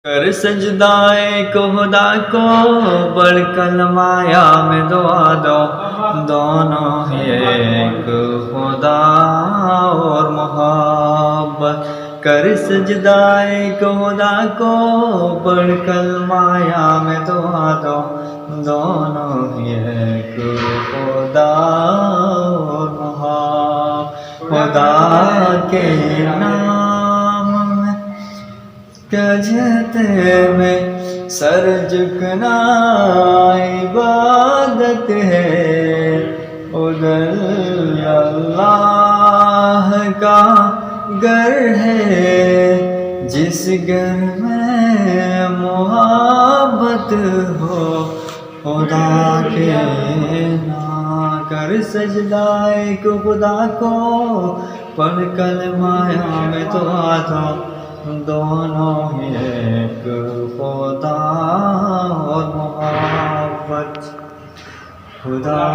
کر سجدائے کو خدا کو بڑھ کلمایا میں دعا دو، دونوں ہی ایک خدا اور محبت۔ کر سجدائے کو خدا کو بڑھ کلمایا میں دعا دو، دونوں ہی ایک خدا اور محبت۔ خدا کے نام میں کہتے میں سر جھکنا عبادت ہے، ادھر اللہ کا گھر ہے، جس گھر میں محبت ہو خدا کے نام۔ کر سجدائے کو خدا کو پڑھ کلمایا میں دعا دو، دونوں ہی ایک خدا اور محبت۔ خدا